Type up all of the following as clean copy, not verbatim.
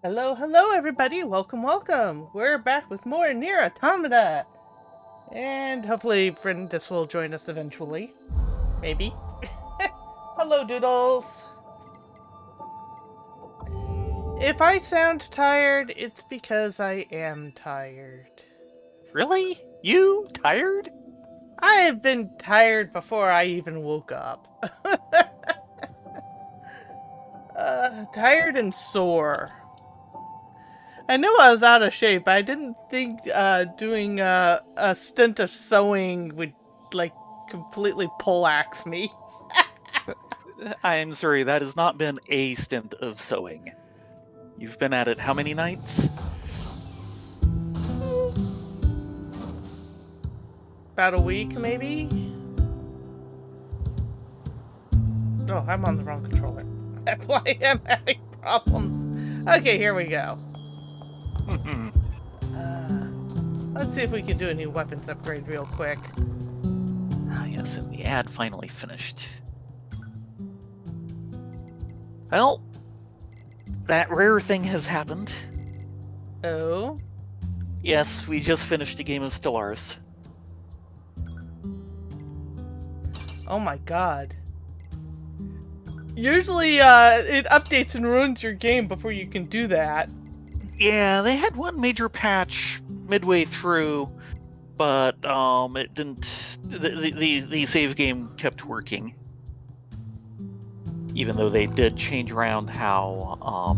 Hello, hello, everybody. Welcome, welcome. We're back with more NieR Automata. And hopefully Friendus will join us eventually. Maybe. Hello, Doodles. If I sound tired, it's because I am tired. Really? You? Tired? I've been tired before I even woke up. Tired and sore. I knew I was out of shape. I didn't think doing a stint of sewing would, like, completely poleaxe me. I'm sorry, that has not been a stint of sewing. You've been at it how many nights? About a week, maybe? Oh, I'm on the wrong controller. That's why I'm having problems. Okay, here we go. Let's see if we can do a new weapons upgrade real quick. Yes, and the ad finally finished. Well, that rare thing has happened. Oh? Yes, we just finished a game of Stellaris. Oh my god. Usually, it updates and ruins your game before you can do that. Yeah, they had one major patch midway through, but it didn't. The save game kept working, even though they did change around how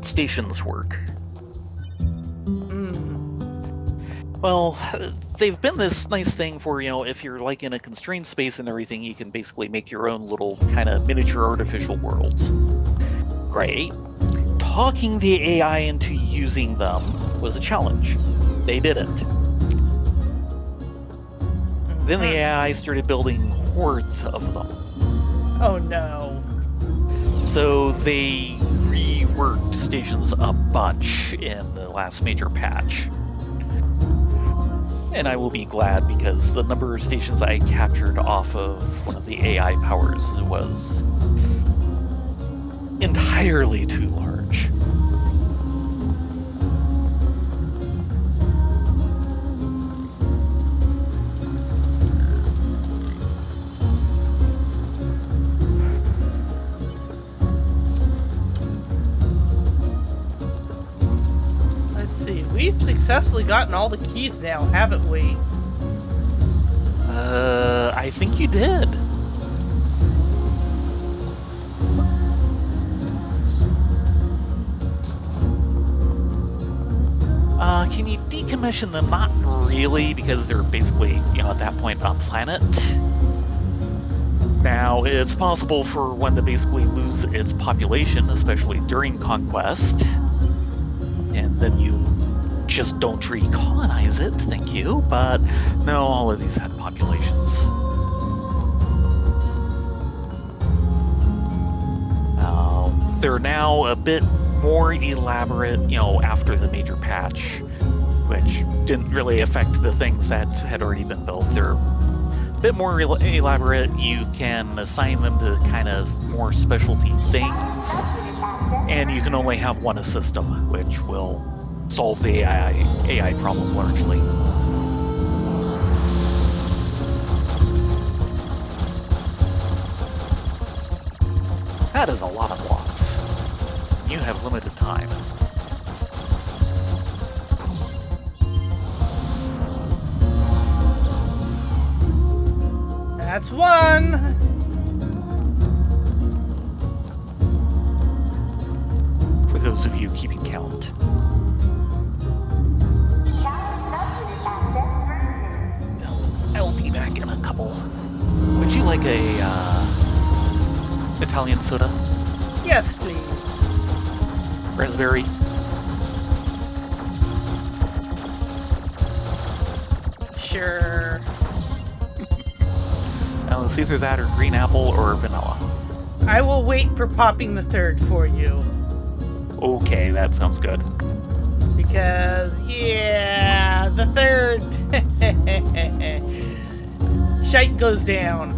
stations work. Well, they've been this nice thing for, if you're like in a constrained space and everything, you can basically make your own little kind of miniature artificial worlds. Great. Talking the AI into using them was a challenge. They did it. Then the AI started building hordes of them. Oh no. So they reworked stations a bunch in the last major patch. And I will be glad, because the number of stations I captured off of one of the AI powers was entirely too large. Let's see. We've successfully gotten all the keys now, haven't we? I think you did. Can you decommission them? Not really, because they're basically, at that point, a planet. Now, it's possible for one to basically lose its population, especially during conquest. And then you just don't recolonize it, thank you. But no, all of these had populations. They're now a bit more elaborate, after the major patch, which didn't really affect the things that had already been built. They're a bit more elaborate. You can assign them to kind of more specialty things, and you can only have one system, which will solve the AI problem largely. That is a lot of blocks. You have limited time. That's one! For those of you keeping count. I'll be back in a couple. Would you like a Italian soda? Yes, please. Raspberry? Sure. Now let's see if there's that or green apple or vanilla. I will wait for popping the third for you. Okay, that sounds good. Because, yeah, the third shite goes down.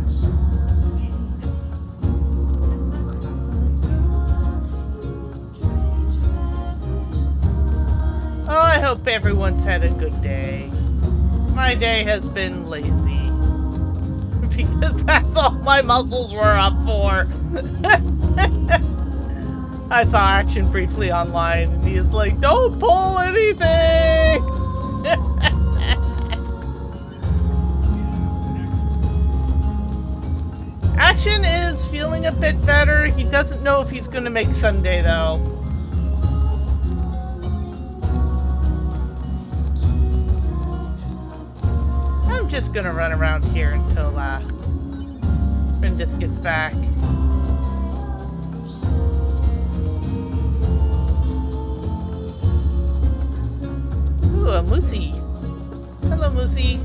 hope everyone's had a good day. My day has been lazy. Because that's all my muscles were up for. I saw Action briefly online, and he is like, don't pull anything! Action is feeling a bit better. He doesn't know if he's going to make Sunday, though. I'm just going to run around here until Brindis gets back. Ooh, a Moosey. Hello, Moosey.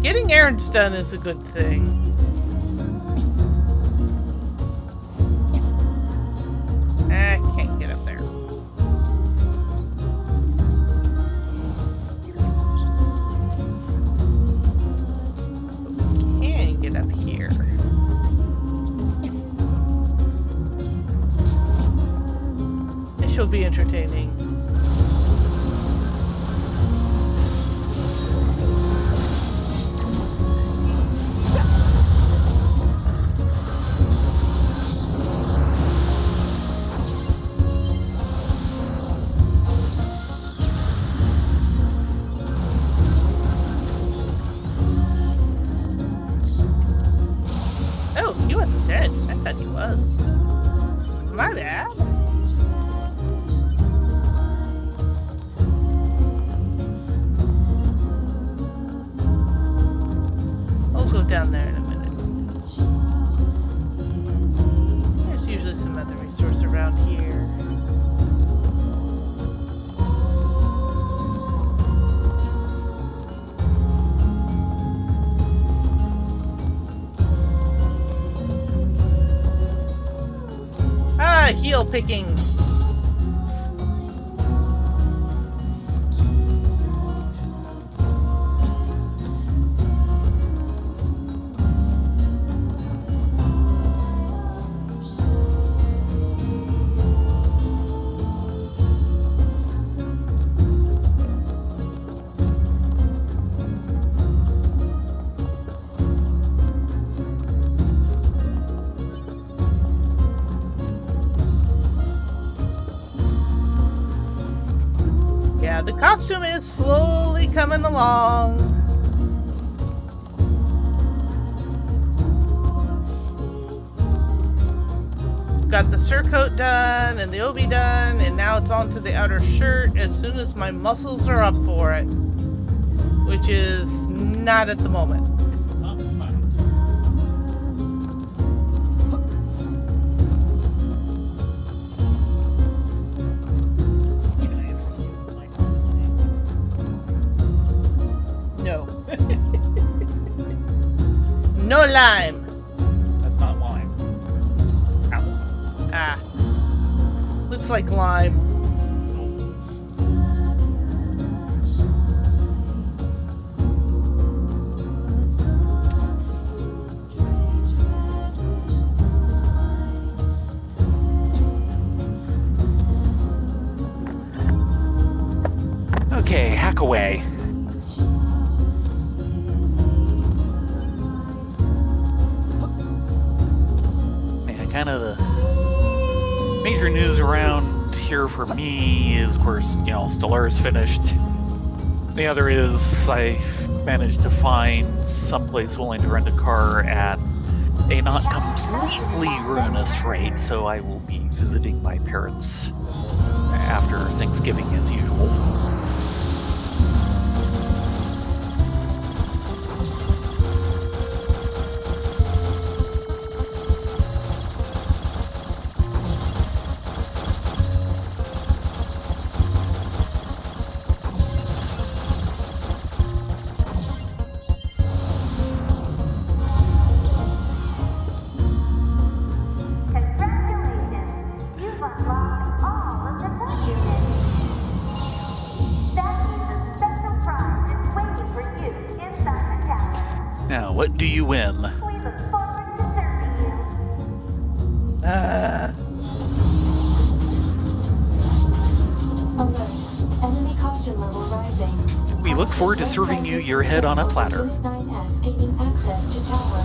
Getting errands done is a good thing. I can't get up there. Can get up here. This will be entertaining. My bad. I'll go down there in a minute. There's usually some other resource around here. Heel picking. The costume is slowly coming along. Got the surcoat done and the obi done, and now it's on to the outer shirt as soon as my muscles are up for it, which is not at the moment. No lime. That's not lime. It's apple. Ah. Looks like lime. Okay, hack away. Kind of the major news around here for me is, of course, Stellaris finished. The other is I managed to find someplace willing to rent a car at a not completely ruinous rate, so I will be visiting my parents after Thanksgiving as usual. what do you win? We look forward to serving you. Alert. Enemy caution level rising. We look forward to serving you your head on a platter. Unit 9S gaining access to tower.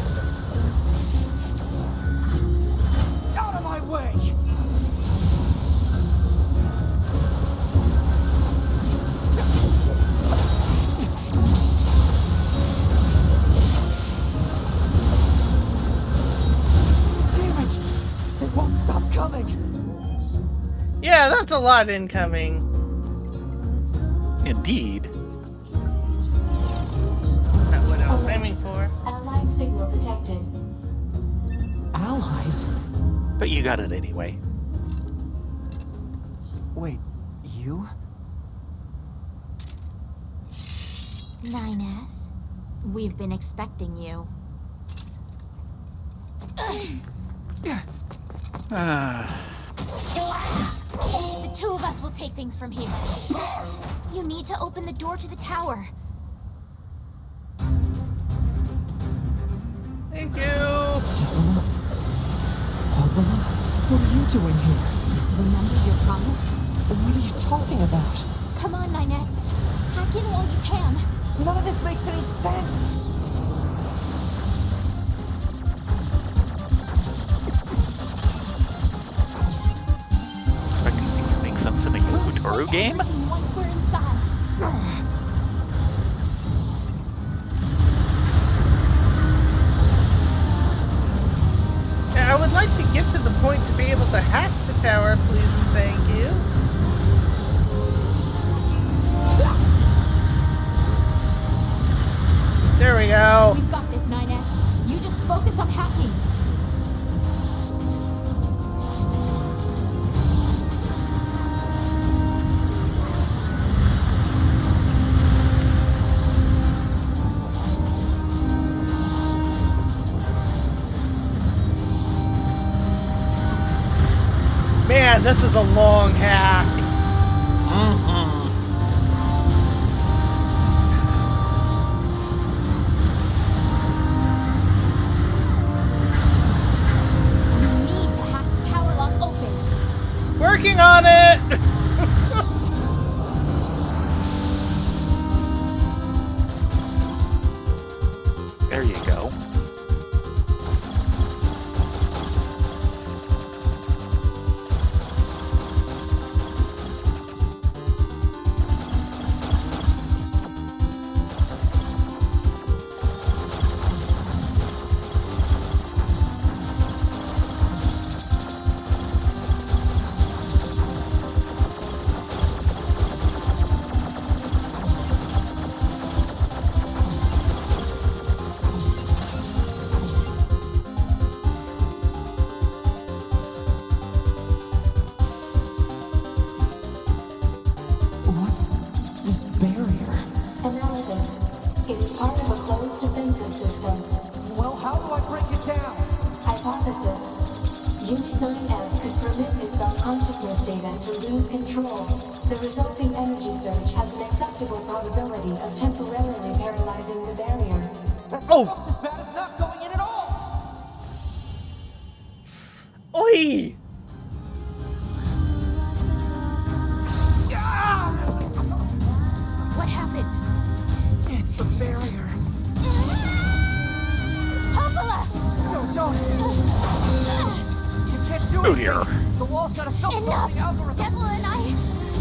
Out of my way! Damn it! It won't stop coming! Yeah, that's a lot incoming. Indeed. Not what I was aiming for. Allied signal detected. Allies? But you got it anyway. Wait, you? 9S, we've been expecting you. The two of us will take things from here. You need to open the door to the tower. Thank you. Devil? Automata? What are you doing here? Remember your promise? What are you talking about? Come on, 9S. Hack in while you can. None of this makes any sense! Expecting things to make sense in a Yokotaro game? Once we're inside. Yeah, I would like to get to the point to be able to hack the tower, please and thank you. There we go. We've got this, 9S. You just focus on hacking. Man, this is a long hack. You need to hack the tower lock open. Working on it. There you go. What's this barrier? Analysis. It is part of a closed defensive system. Well, how do I break it down? Hypothesis. Unit 9S could permit its self-consciousness data to lose control. The resulting energy surge has an acceptable probability of temporarily paralyzing the barrier. That's Oh. almost as bad as not going in at all! Oi! Ah! What happened? It's the barrier. Popola! No, don't! You can't do Oh anything! dear. The wall's got a Enough! self-closing algorithm! Devil and I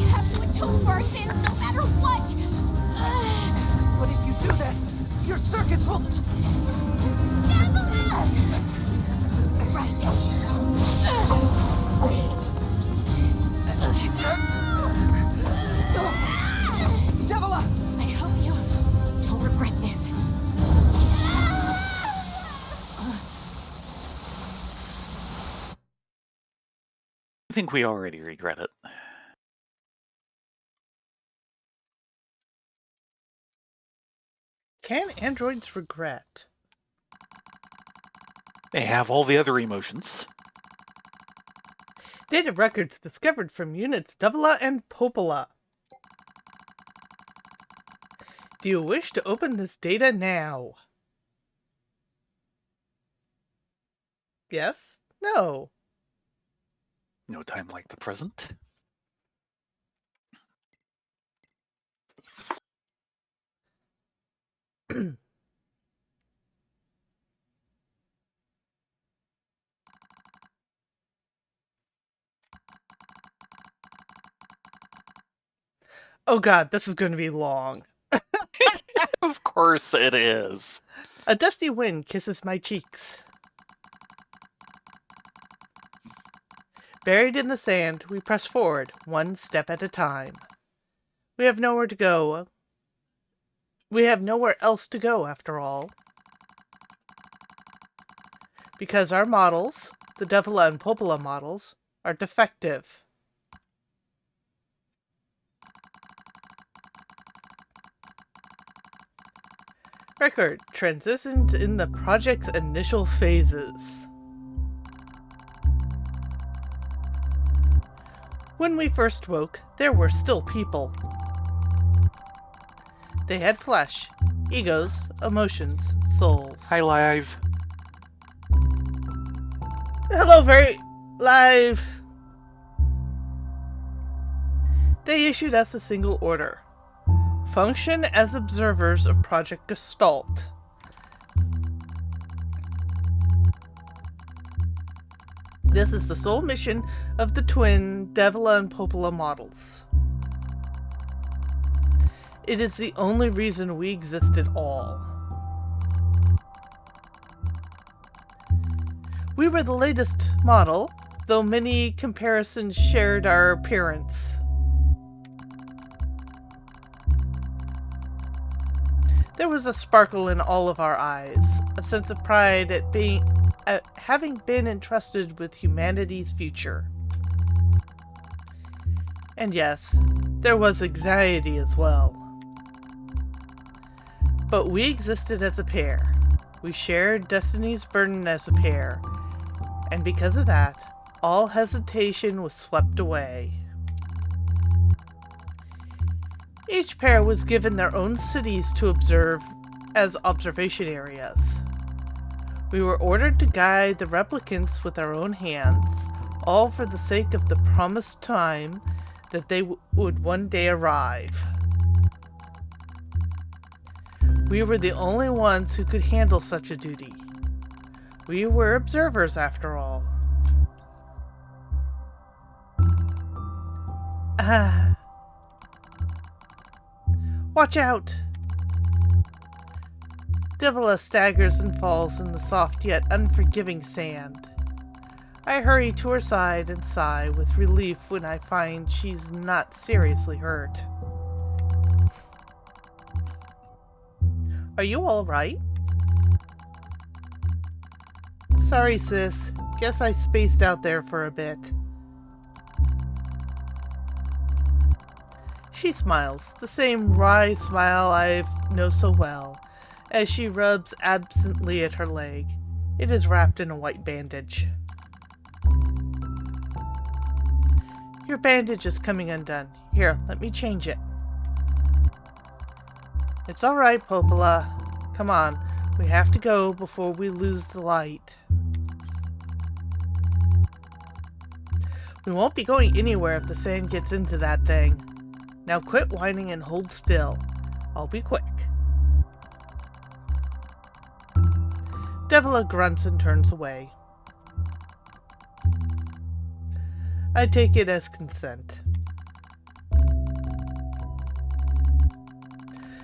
have to atone for our sins no matter what! But if you do that, your circuits will... Devil! Right. Devila! I hope you don't regret this. I think we already regret it. Can androids regret? They have all the other emotions. Data records discovered from units Davila and Popola. Do you wish to open this data now? Yes? No. No time like the present. Oh god, this is going to be long. Of course it is. A dusty wind kisses my cheeks. Buried in the sand, we press forward, one step at a time. We have nowhere to go. We have nowhere else to go, after all. Because our models, the Devila and Popola models, are defective. Record transitions in the project's initial phases. When we first woke, there were still people. They had flesh, egos, emotions, souls. Hi, Live. Hello, very live. They issued us a single order. Function as observers of Project Gestalt. This is the sole mission of the twin Devila and Popola models. It is the only reason we exist at all. We were the latest model, though many comparisons shared our appearance. There was a sparkle in all of our eyes, a sense of pride at having been entrusted with humanity's future. And yes, there was anxiety as well. But we existed as a pair. We shared destiny's burden as a pair, and because of that, all hesitation was swept away. Each pair was given their own cities to observe as observation areas. We were ordered to guide the replicants with our own hands, all for the sake of the promised time that they would one day arrive. We were the only ones who could handle such a duty. We were observers, after all. Watch out! Devila staggers and falls in the soft yet unforgiving sand. I hurry to her side and sigh with relief when I find she's not seriously hurt. Are you all right? Sorry, sis. Guess I spaced out there for a bit. She smiles, the same wry smile I know so well, as she rubs absently at her leg. It is wrapped in a white bandage. Your bandage is coming undone. Here, let me change it. It's all right, Popola. Come on, we have to go before we lose the light. We won't be going anywhere if the sand gets into that thing. Now quit whining and hold still. I'll be quick. Devila grunts and turns away. I take it as consent.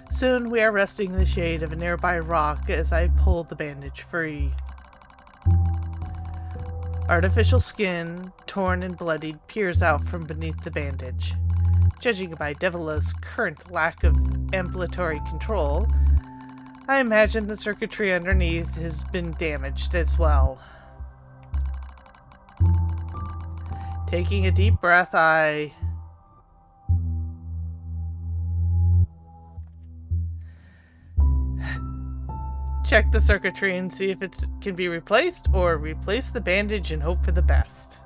Soon we are resting in the shade of a nearby rock as I pull the bandage free. Artificial skin, torn and bloodied, peers out from beneath the bandage. Judging by Devila's current lack of ambulatory control, I imagine the circuitry underneath has been damaged as well. Taking a deep breath, I check the circuitry and see if it can be replaced, or replace the bandage and hope for the best.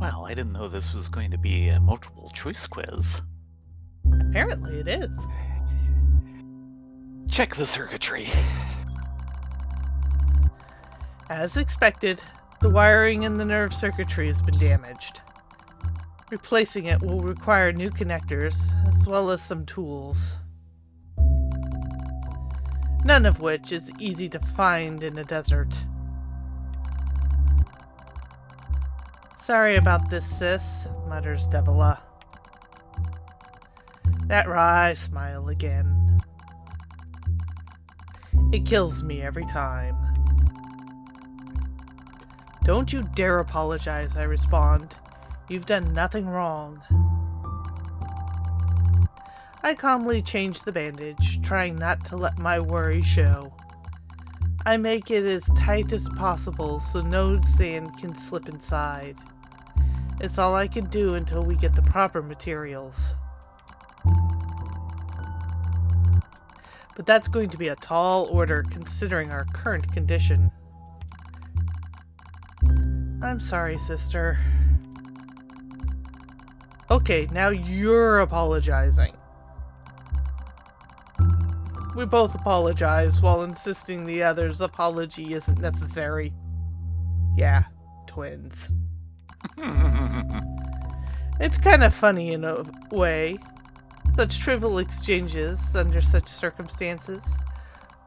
Well, I didn't know this was going to be a multiple choice quiz. Apparently it is. Check the circuitry. As expected, the wiring in the nerve circuitry has been damaged. Replacing it will require new connectors, as well as some tools. None of which is easy to find in a desert. Sorry about this, sis, mutters Devila. That wry smile again. It kills me every time. Don't you dare apologize, I respond. You've done nothing wrong. I calmly change the bandage, trying not to let my worry show. I make it as tight as possible so no sand can slip inside. It's all I can do until we get the proper materials. But that's going to be a tall order considering our current condition. I'm sorry, sister. Okay, now you're apologizing. We both apologize while insisting the other's apology isn't necessary. Yeah, twins. It's kind of funny in a way. Such trivial exchanges under such circumstances.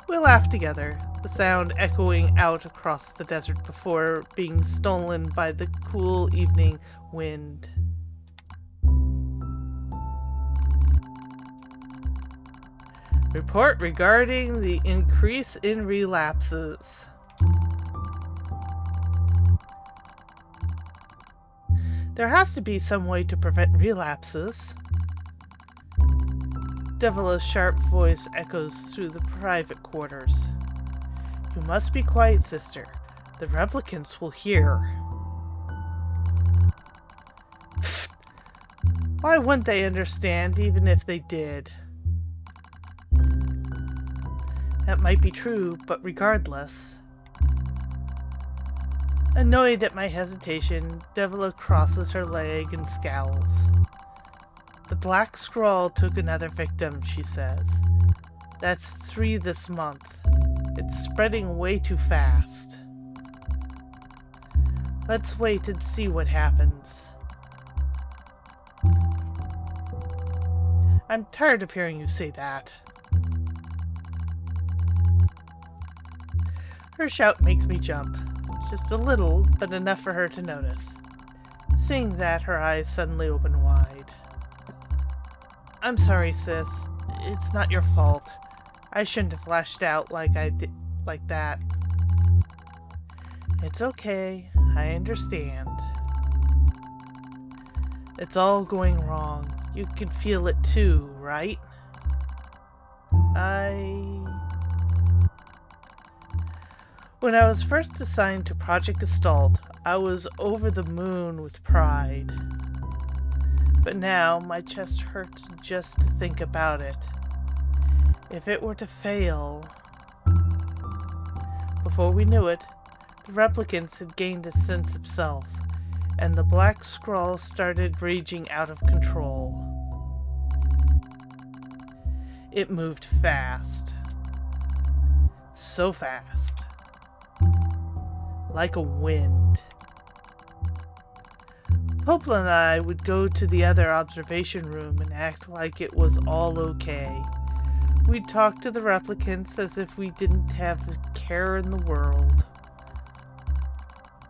We laugh together, the sound echoing out across the desert before being stolen by the cool evening wind. Report regarding the increase in relapses. There has to be some way to prevent relapses. Devila's sharp voice echoes through the private quarters. You must be quiet, sister. The replicants will hear. Why wouldn't they understand even if they did? That might be true, but regardless. Annoyed at my hesitation, Devila crosses her leg and scowls. The black scrawl took another victim, she says. That's 3 this month. It's spreading way too fast. Let's wait and see what happens. I'm tired of hearing you say that. Her shout makes me jump. Just a little, but enough for her to notice. Seeing that, her eyes suddenly open wide. I'm sorry, sis. It's not your fault. I shouldn't have lashed out like I did, like that. It's okay. I understand. It's all going wrong. You can feel it too, right? When I was first assigned to Project Gestalt, I was over the moon with pride. But now, my chest hurts just to think about it. If it were to fail... Before we knew it, the replicants had gained a sense of self, and the black scrawl started raging out of control. It moved fast. So fast. Like a wind. Popla and I would go to the other observation room and act like it was all okay. We'd talk to the replicants as if we didn't have a care in the world.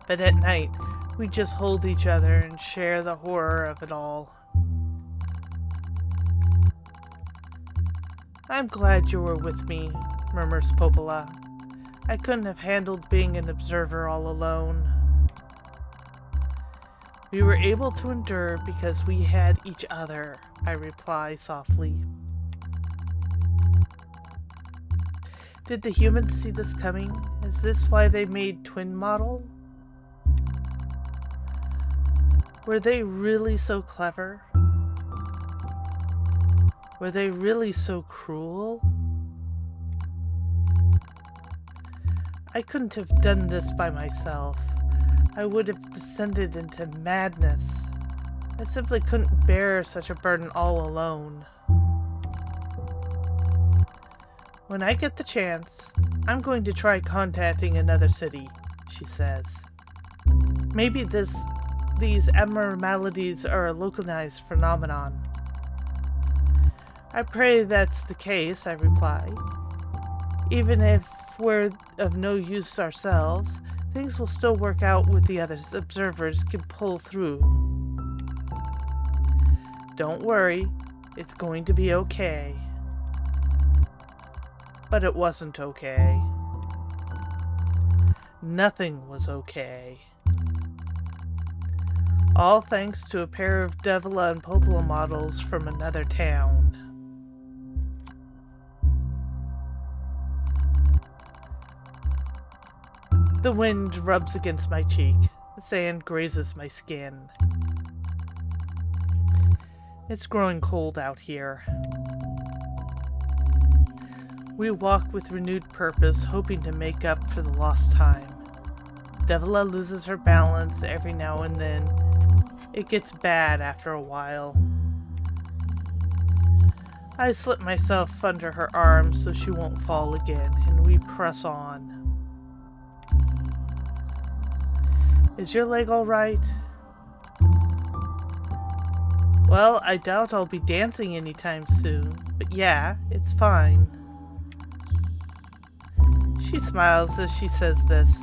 But at night, we'd just hold each other and share the horror of it all. I'm glad you were with me, murmurs Popola. I couldn't have handled being an observer all alone. We were able to endure because we had each other, I reply softly. Did the humans see this coming? Is this why they made Twin Model? Were they really so clever? Were they really so cruel? I couldn't have done this by myself. I would have descended into madness. I simply couldn't bear such a burden all alone. When I get the chance, I'm going to try contacting another city, she says. Maybe these abnormalities are a localized phenomenon. I pray that's the case, I reply. Even if we're of no use ourselves, things will still work out with the other observers can pull through. Don't worry, it's going to be okay. But it wasn't okay. Nothing was okay. All thanks to a pair of Devila and Popola models from another town. The wind rubs against my cheek. The sand grazes my skin. It's growing cold out here. We walk with renewed purpose, hoping to make up for the lost time. Devila loses her balance every now and then. It gets bad after a while. I slip myself under her arm so she won't fall again, and we press on. Is your leg all right? Well, I doubt I'll be dancing anytime soon, but yeah, it's fine. She smiles as she says this,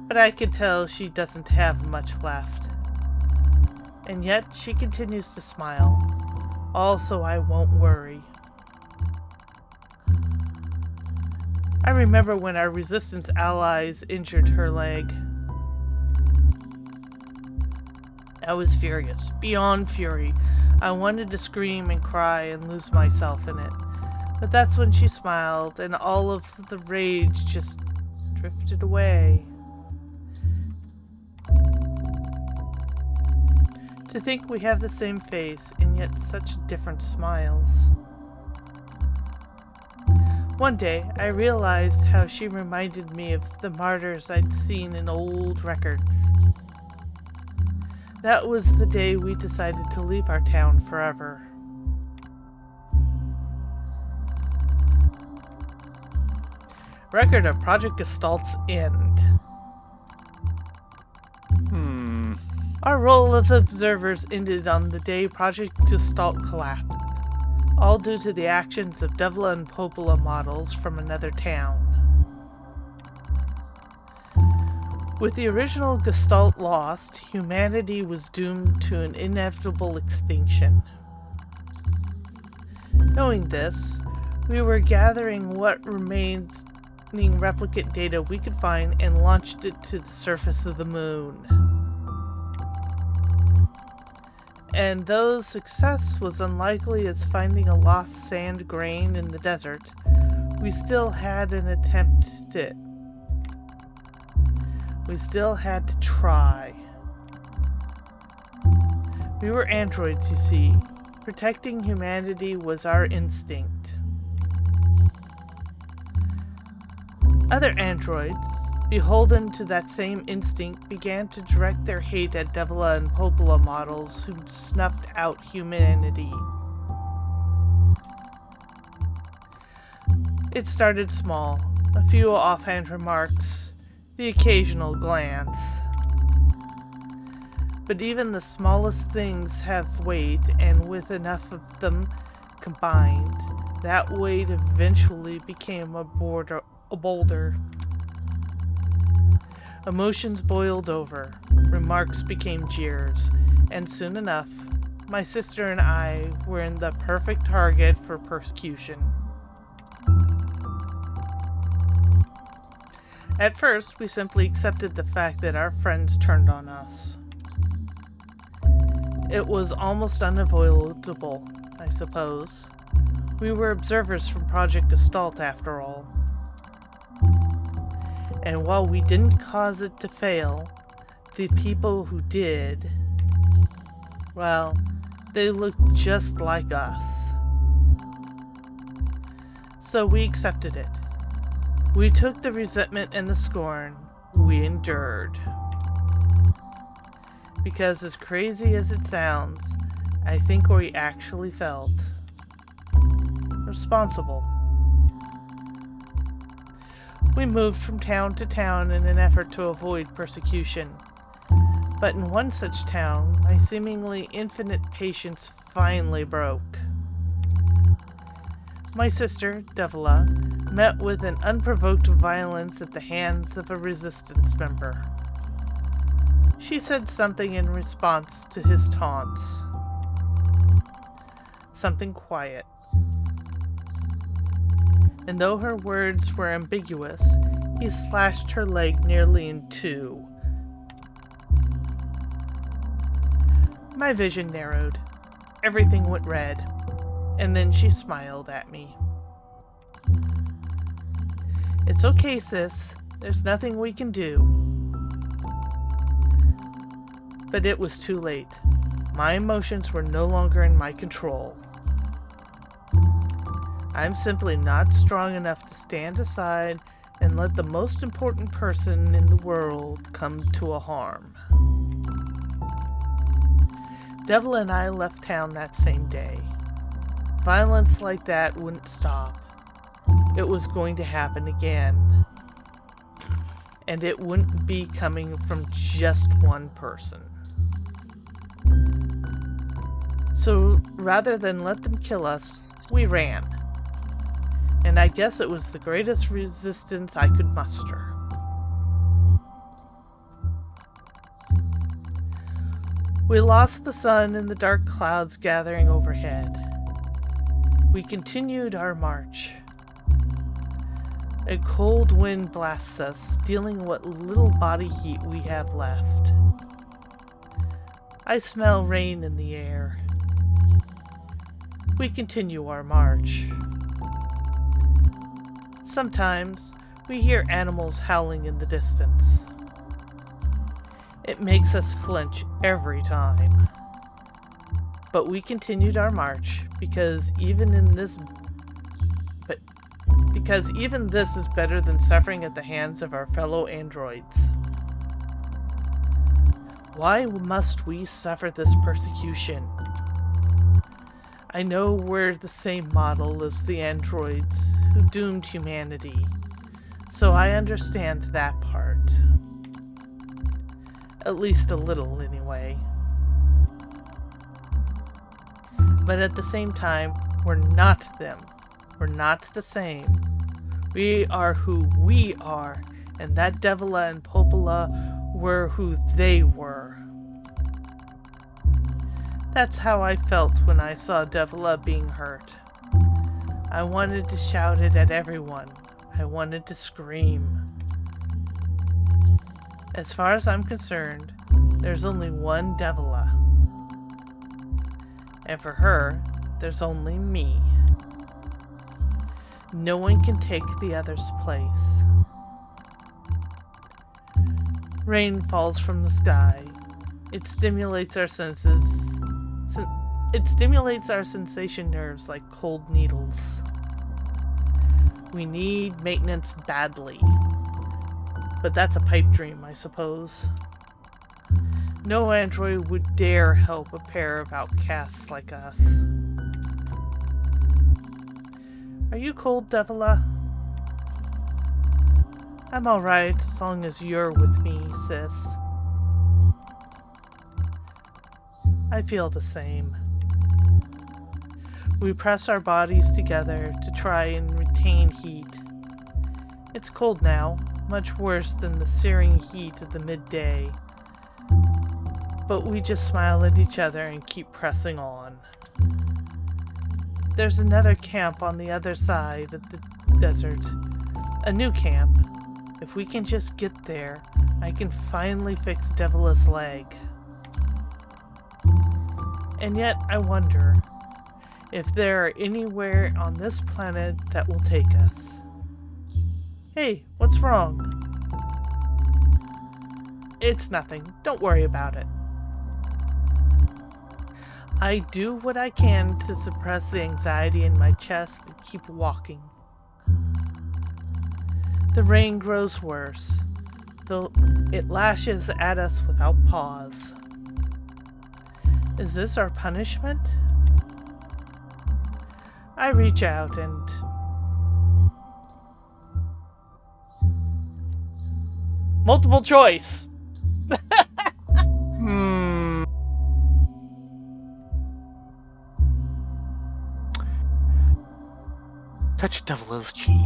but I can tell she doesn't have much left. And yet she continues to smile, also I won't worry. I remember when our resistance allies injured her leg. I was furious, beyond fury. I wanted to scream and cry and lose myself in it. But that's when she smiled, and all of the rage just drifted away. To think we have the same face, and yet such different smiles. One day, I realized how she reminded me of the martyrs I'd seen in old records. That was the day we decided to leave our town forever. Record of Project Gestalt's end. Our role of observers ended on the day Project Gestalt collapsed, all due to the actions of Devila and Popola models from another town. With the original Gestalt lost, humanity was doomed to an inevitable extinction. Knowing this, we were gathering what remaining replicate data we could find and launched it to the surface of the moon. And though success was unlikely as finding a lost sand grain in the desert, we still had an attempt at it. We still had to try. We were androids, you see. Protecting humanity was our instinct. Other androids, beholden to that same instinct, began to direct their hate at Devila and Popola models who'd snuffed out humanity. It started small, a few offhand remarks, the occasional glance. But even the smallest things have weight, and with enough of them combined, that weight eventually became a boulder. Emotions boiled over, remarks became jeers, and soon enough, my sister and I were in the perfect target for persecution. At first, we simply accepted the fact that our friends turned on us. It was almost unavoidable, I suppose. We were observers from Project Gestalt, after all. And while we didn't cause it to fail, the people who did, well, they looked just like us. So we accepted it. We took the resentment and the scorn. We endured. Because as crazy as it sounds, I think we actually felt responsible. We moved from town to town in an effort to avoid persecution. But in one such town, my seemingly infinite patience finally broke. My sister, Devila, met with an unprovoked violence at the hands of a resistance member. She said something in response to his taunts. Something quiet. And though her words were ambiguous, he slashed her leg nearly in two. My vision narrowed. Everything went red. And then she smiled at me. It's okay, sis. There's nothing we can do. But it was too late. My emotions were no longer in my control. I'm simply not strong enough to stand aside and let the most important person in the world come to a harm. Devil and I left town that same day. Violence like that wouldn't stop. It was going to happen again. And it wouldn't be coming from just one person. So rather than let them kill us, we ran. And I guess it was the greatest resistance I could muster. We lost the sun in the dark clouds gathering overhead. We continued our march. A cold wind blasts us, stealing what little body heat we have left. I smell rain in the air. We continue our march. Sometimes we hear animals howling in the distance. It makes us flinch every time. But we continued our march because even this is better than suffering at the hands of our fellow androids. Why must we suffer this persecution? I know we're the same model as the androids who doomed humanity, so I understand that part. At least a little, anyway. But at the same time, we're not them. We're not the same. We are who we are, and that Devila and Popola were who they were. That's how I felt when I saw Devila being hurt. I wanted to shout it at everyone. I wanted to scream. As far as I'm concerned, there's only one Devila. And for her, there's only me. No one can take the other's place. Rain falls from the sky. It stimulates our senses. It stimulates our sensation nerves like cold needles. We need maintenance badly. But that's a pipe dream, I suppose. No android would dare help a pair of outcasts like us. Are you cold, Devila? I'm alright as long as you're with me, sis. I feel the same. We press our bodies together to try and retain heat. It's cold now, much worse than the searing heat of the midday. But we just smile at each other and keep pressing on. There's another camp on the other side of the desert. A new camp. If we can just get there, I can finally fix Devila's leg. And yet I wonder if there are anywhere on this planet that will take us. Hey, what's wrong? It's nothing. Don't worry about it. I do what I can to suppress the anxiety in my chest and keep walking. The rain grows worse, though it lashes at us without pause. Is this our punishment? I reach out and Multiple choice. Touch Devila's cheek.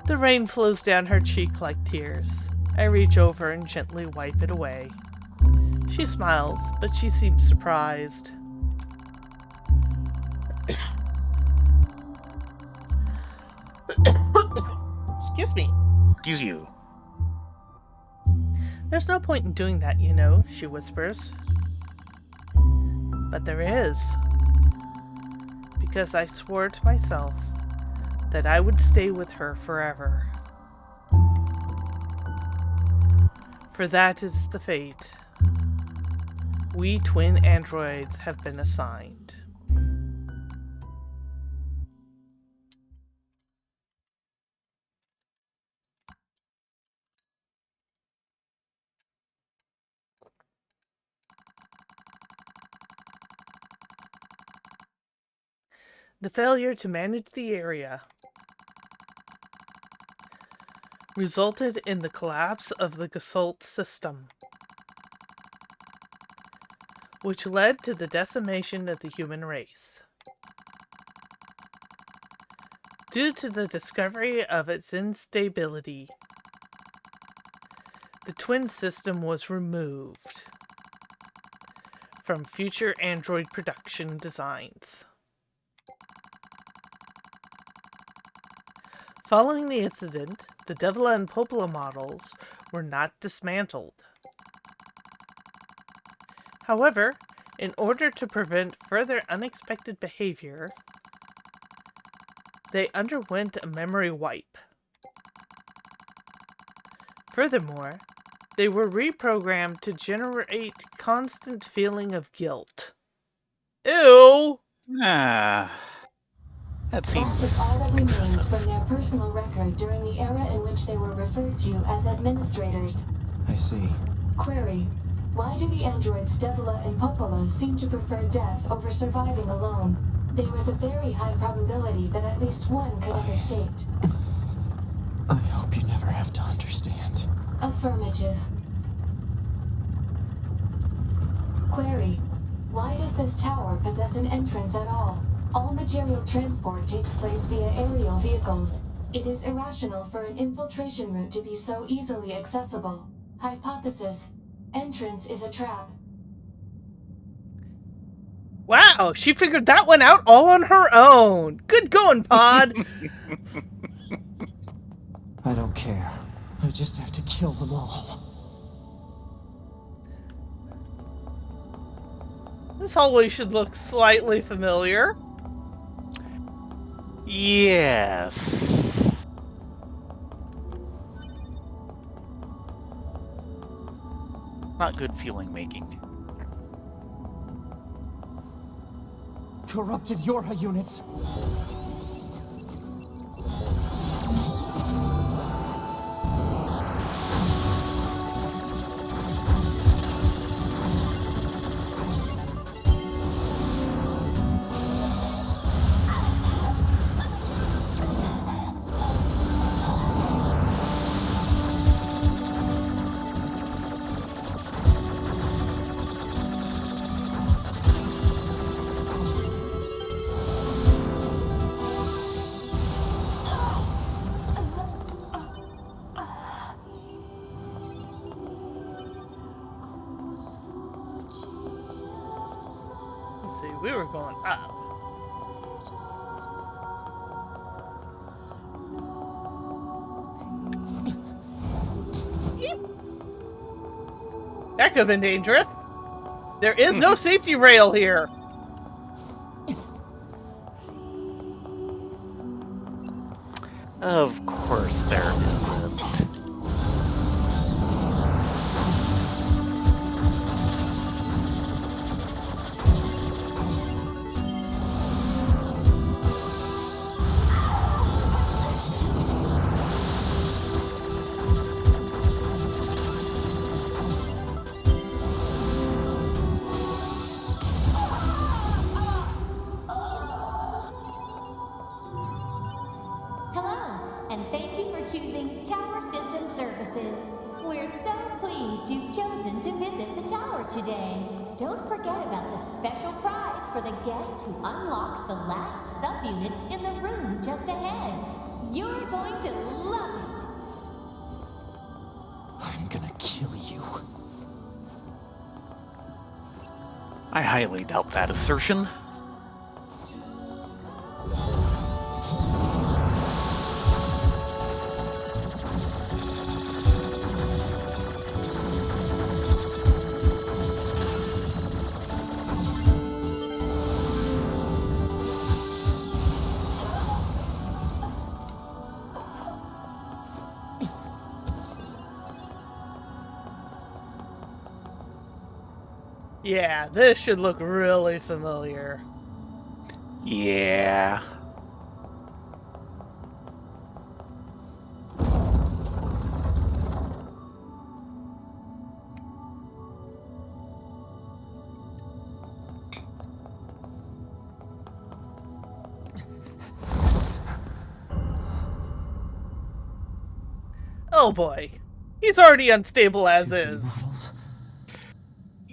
The rain flows down her cheek like tears. I reach over and gently wipe it away. She smiles, but she seems surprised. Excuse me. Excuse you. There's no point in doing that, you know, she whispers. But there is. Because I swore to myself that I would stay with her forever. For that is the fate we twin androids have been assigned. The failure to manage the area resulted in the collapse of the Gasult system, which led to the decimation of the human race. Due to the discovery of its instability, the twin system was removed from future android production designs. Following the incident, the Devila and Popola models were not dismantled. However, in order to prevent further unexpected behavior, they underwent a memory wipe. Furthermore, they were reprogrammed to generate constant feeling of guilt. Ew! Ah. That That is seems all that remains excessive. from their personal record during the era in which they were referred to as administrators. I see. Query: why do the androids Devila and Popola seem to prefer death over surviving alone? There was a very high probability that at least one could have escaped. I hope you never have to understand. Affirmative. Query: why does this tower possess an entrance at all? All material transport takes place via aerial vehicles. It is irrational for an infiltration route to be so easily accessible. Hypothesis: entrance is a trap. Wow, she figured that one out all on her own. Good going, Pod. I don't care. I just have to kill them all. This hallway should look slightly familiar. Yes. Not good feeling making. Corrupted Yorha units. Let's see, we were going up. That could have been dangerous. There is no safety rail here. Of course there isn't. Hello, and thank you for choosing pleased you've chosen to visit the tower today. Don't forget about the special prize for the guest who unlocks the last subunit in the room just ahead. You're going to love it. I'm gonna kill you. I highly doubt that assertion. Yeah, this should look really familiar. Yeah. Oh boy. He's already unstable as Too many is. models.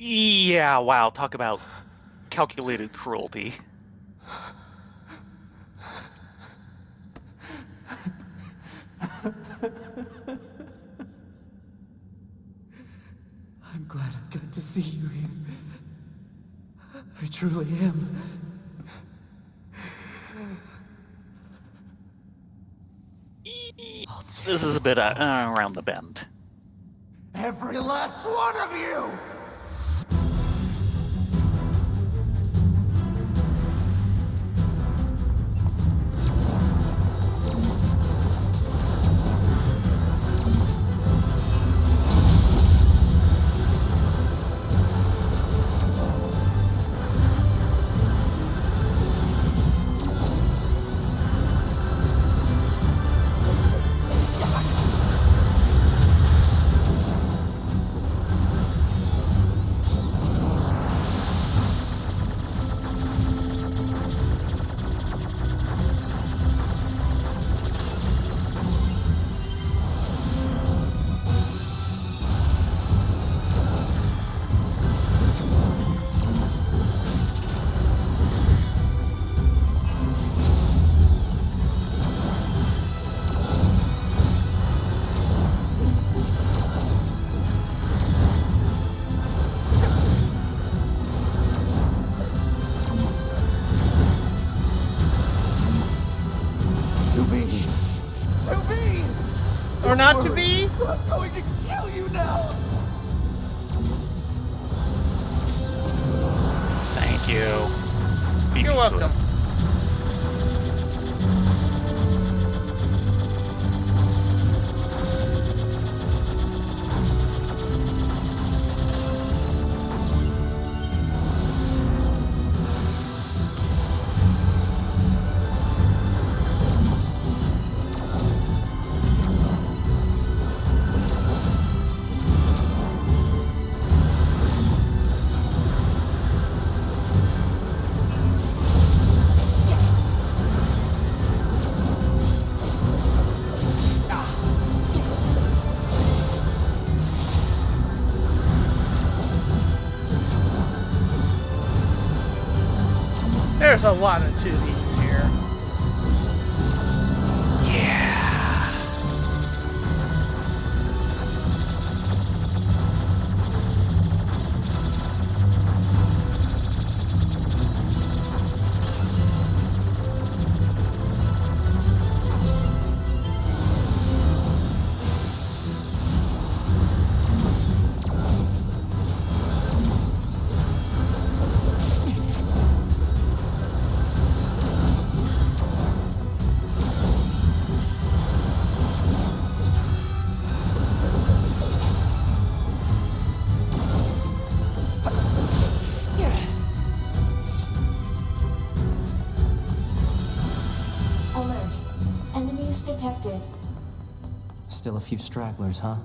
Yeah, wow, talk about calculated cruelty. I'm glad I got to see you here. I truly am. I'll take This is a bit around the bend. every last one of you! To be! To be! Or not to be? I'm going to kill you now! Thank you. Beat You're me to it. welcome. There's a lot of 2Ds here. Yeah. Alert. Enemies detected. Still a few stragglers, huh?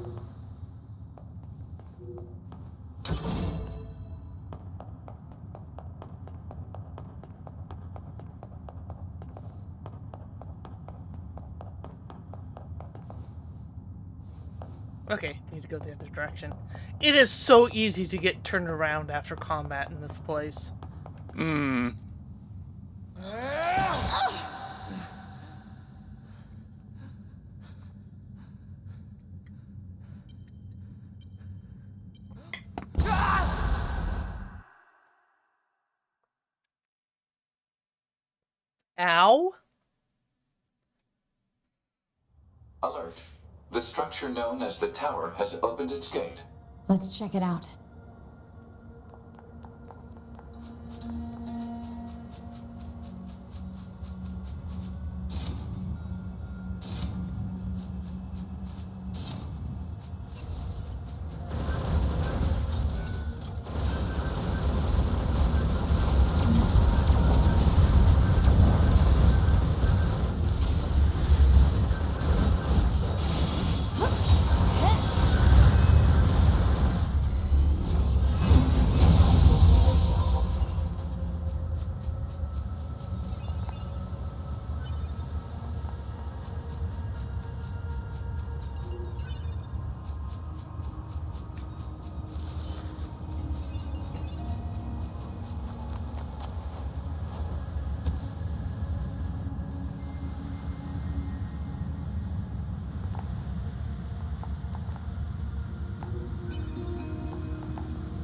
Okay, need to go the other direction. It is so easy to get turned around after combat in this place. Hmm. Ow? Alert. The structure known as the tower has opened its gate. Let's check it out.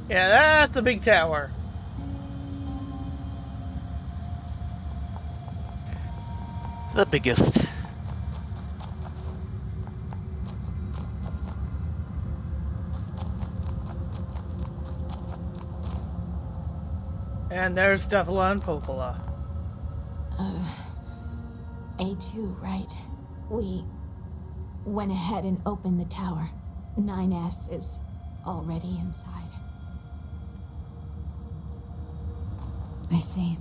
Yeah, that's a big tower. The biggest. And there's Devila and Popola. A2, right? We went ahead and opened the tower. 9S is already inside. I see.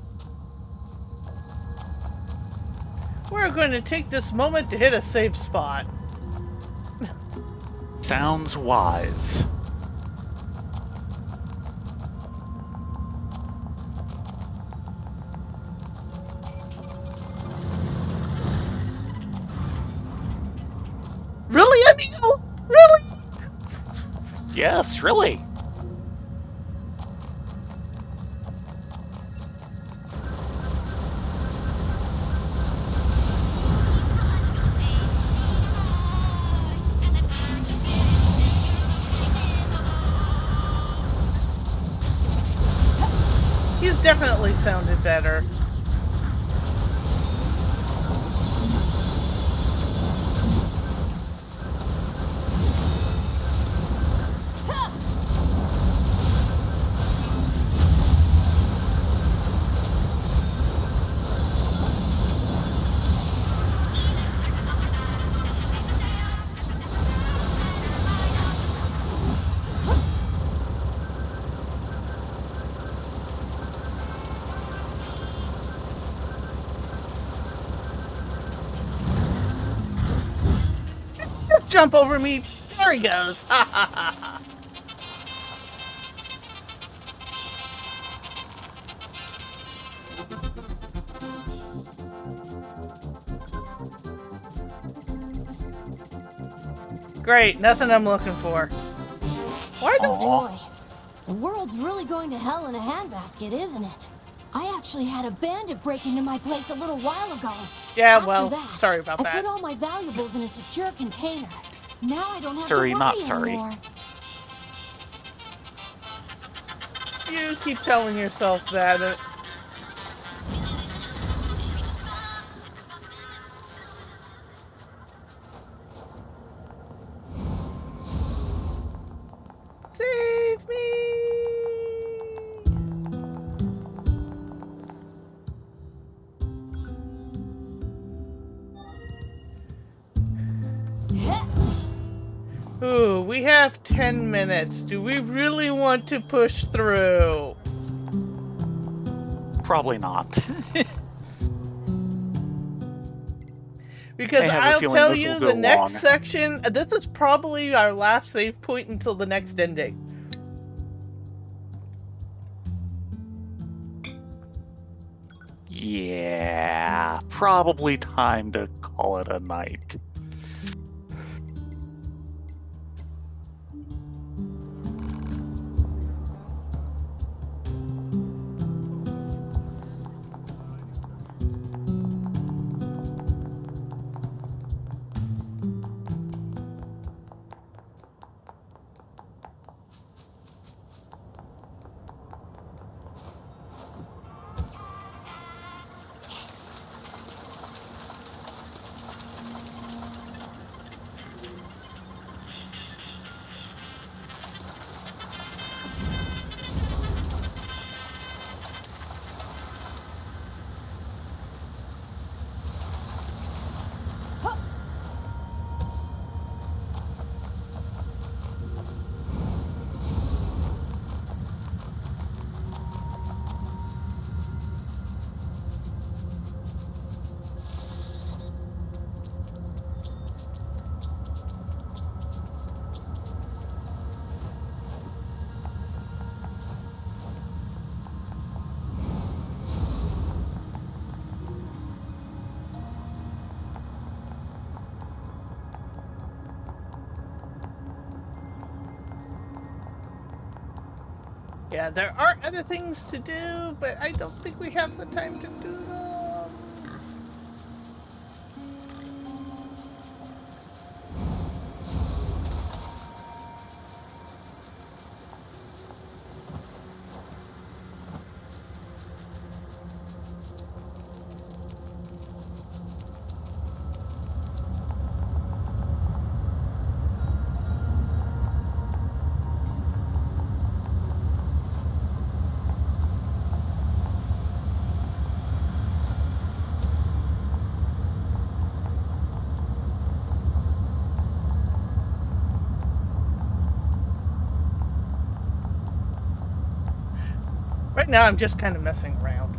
We're going to take this moment to hit a safe spot. Sounds wise. Really, Emil? Really? Yes, really. He's definitely sounded better. Jump over me. There he goes. Ha ha ha ha. Great, nothing I'm looking for. Why don't you? Aw. Boy, the world's really going to hell in a handbasket, isn't it? I actually had a bandit break into my place a little while ago. Yeah, After well, that, sorry about I that. put all my valuables in a secure container. Now I don't have Sorry, to worry not sorry. anymore. You keep telling yourself that. Save me! Ooh, we have 10 minutes. Do we really want to push through? Probably not. Because I have a I'll feeling tell this you, will the go next long. section, this is probably our last save point until the next ending. Yeah, probably time to call it a night. Yeah, there are other things to do, but I don't think we have the time to do them. Right now, I'm just kind of messing around.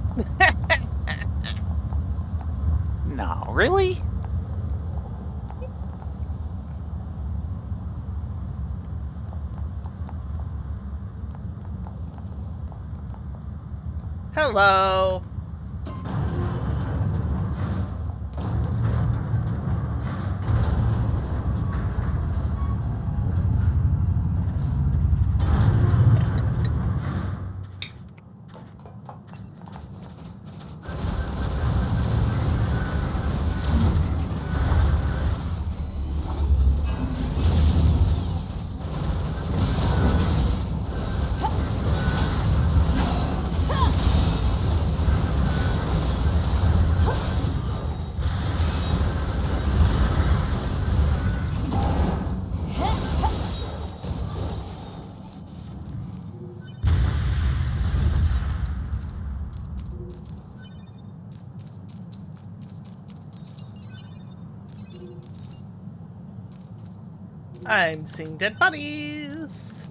No, really? Hello. I'm seeing dead bodies.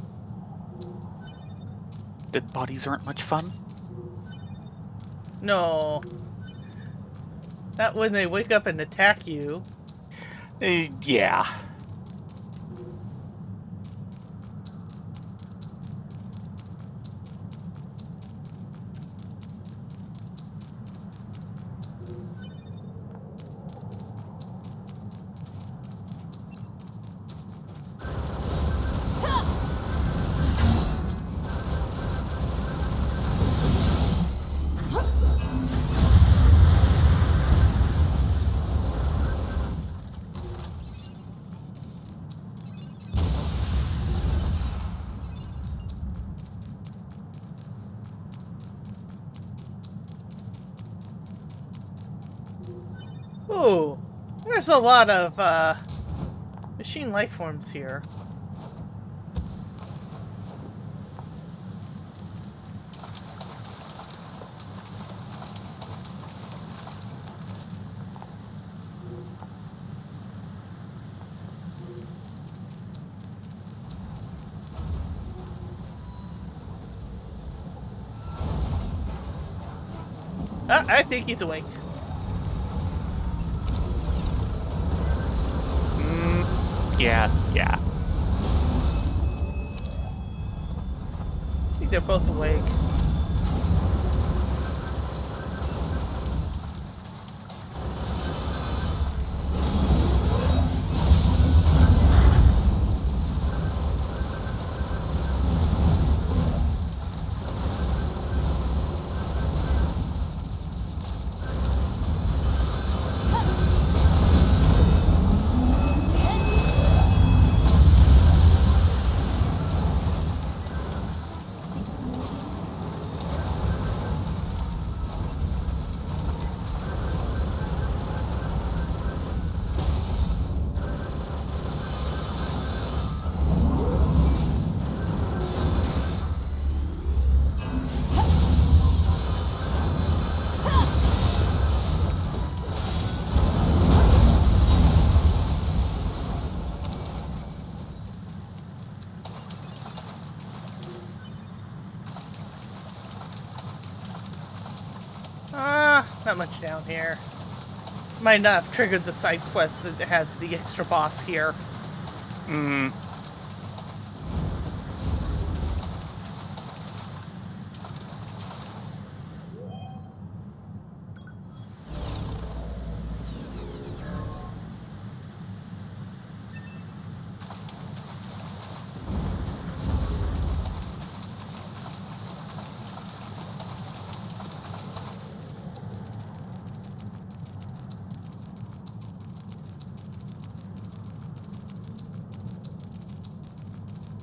Dead bodies aren't much fun. No. Not when they wake up and attack you. Yeah. Ooh. There's a lot of machine life forms here. I think he's awake. Yeah. I think they're both awake. Not much down here. Might not have triggered the side quest that has the extra boss here.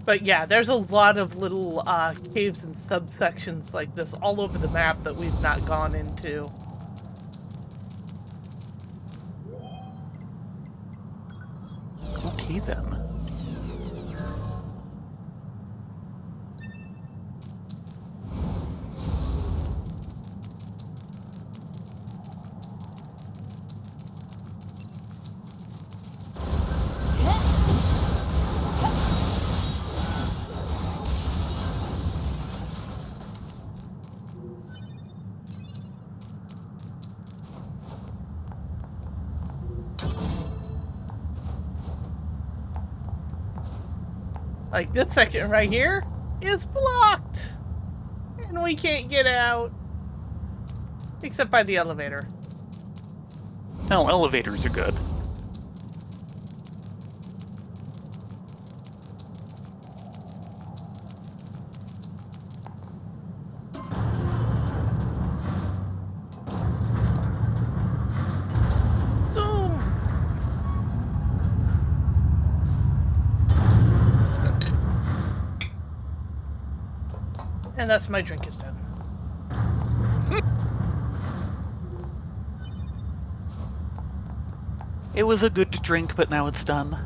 But yeah, there's a lot of little caves and subsections like this all over the map that we've not gone into. Okay then. Like this section right here is blocked. And we can't get out. Except by the elevator. No, elevators are good. Zoom! And that's my drink is done. It was a good drink, but now it's done.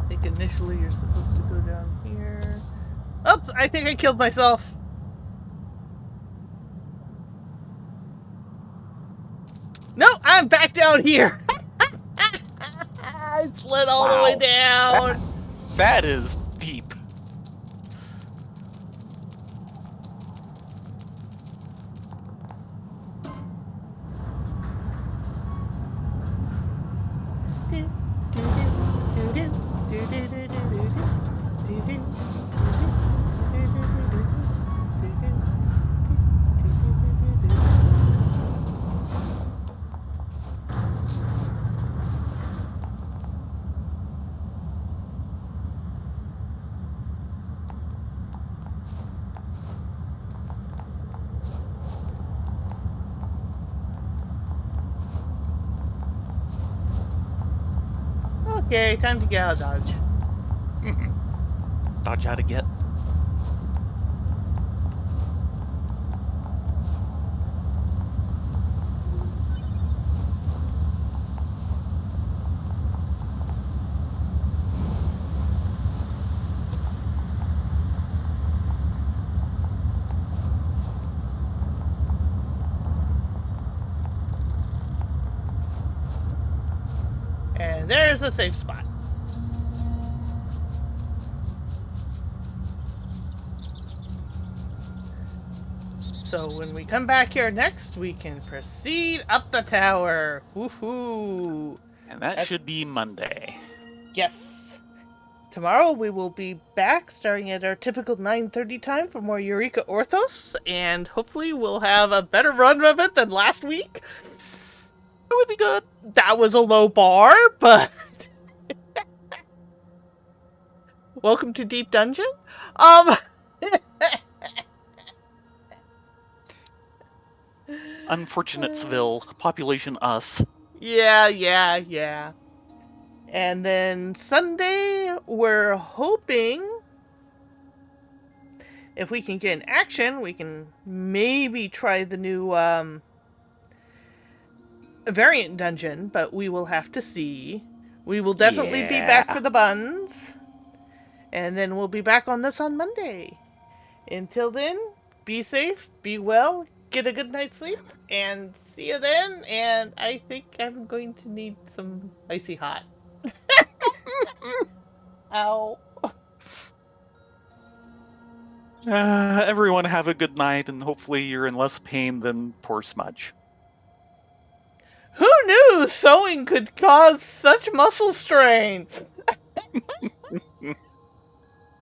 I think initially you're supposed to go down here. Oops, I think I killed myself. No, I'm back down here. I slid all the way Wow. down. That is deep. Okay, time to get out of Dodge. Dodge how to get. And there's a safe spot. So when we come back here next, we can proceed up the tower. Woohoo! And that should be Monday. Yes. Tomorrow we will be back starting at our typical 9:30 time for more Eureka Orthos, and hopefully we'll have a better run of it than last week. It would be good. That was a low bar, but welcome to Deep Dungeon. Unfortunatesville, population us. Yeah. And then Sunday, we're hoping if we can get in action, we can maybe try the new variant dungeon, but we will have to see. We will definitely be back for the buns. And then we'll be back on this on Monday. Until then, be safe, be well, get a good night's sleep, and see you then. And I think I'm going to need some icy hot. Ow. Everyone have a good night, and hopefully you're in less pain than poor Smudge. Who knew sewing could cause such muscle strain?